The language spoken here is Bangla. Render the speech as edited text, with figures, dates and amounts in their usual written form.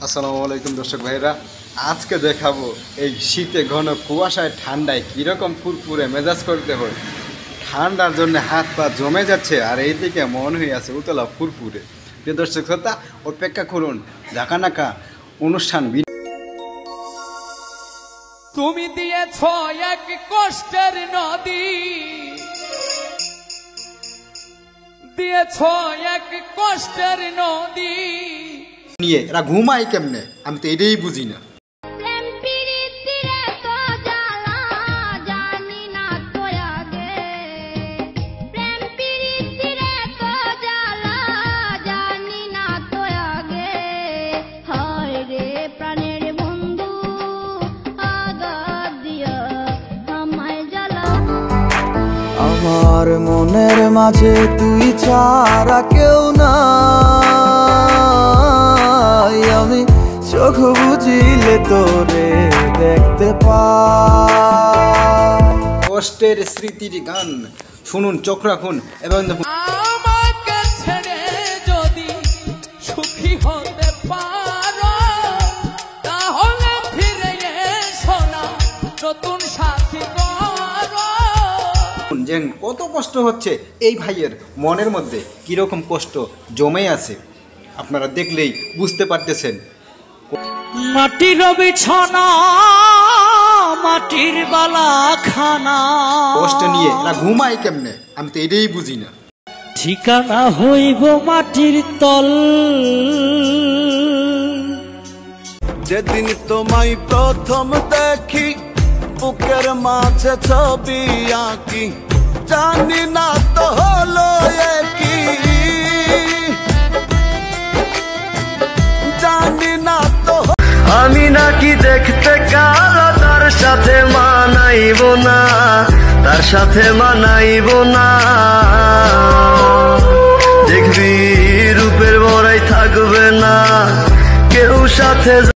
আসসালামু আলাইকুম দর্শক ভাইরা, আজকে দেখাবো এই শীতে ঘন কুয়াশায় ঠান্ডায় কীরকম ফুরফুরে মেজাজ করতে হয়। ঠান্ডার জন্য হাত পা জমে যাচ্ছে আর এইদিকে মন হয়ে আছে উতলা ফুরফুরে। প্রিয় দর্শক শ্রোতা, অপেক্ষা করুন ঝাঁকানাকা অনুষ্ঠান। তুমি দিয়েছ এক কষ্টের নদী, দিয়েছ এক কষ্টের নদী নিয়ে এরা ঘুমায় কেমনে, আমি তো এটাই বুঝি না। আমার মনের মাঝে তুই ছাড়া কেউ নাই, আমি চোখ বুঝিলে তোরে দেখতে পাই। কষ্টের স্মৃতির গান শুনুন, চোখ রাখুন এবং আমাকে ছেড়ে যদি সুখী হতে পারো তাহলে ফিরে এসো না, নতুন সাথী যে কত কষ্ট হচ্ছে এই ভাইয়ের মনের মধ্যে, কীরকম কষ্ট জমে আছে আপনারা দেখলেই বুঝতে পারতেছেন। মাটির বিছানা মাটির বালা খানা, কষ্ট নিয়ে এরা ঘুমায় কেমনে, আমি তো এটাই বুঝি না। ঠিকানা হইব মাটির তল। যেদিন তোমায় প্রথম দেখি বুকের মাঝে ছবি আঁকি, জানি না তো হলো কি, জানি না তো আমি নাকি দেখতে কালো, তার সাথে মানাইব না, তার সাথে মানাইব না। দেখবি রূপের বড়াই থাকবে না কেউ সাথে।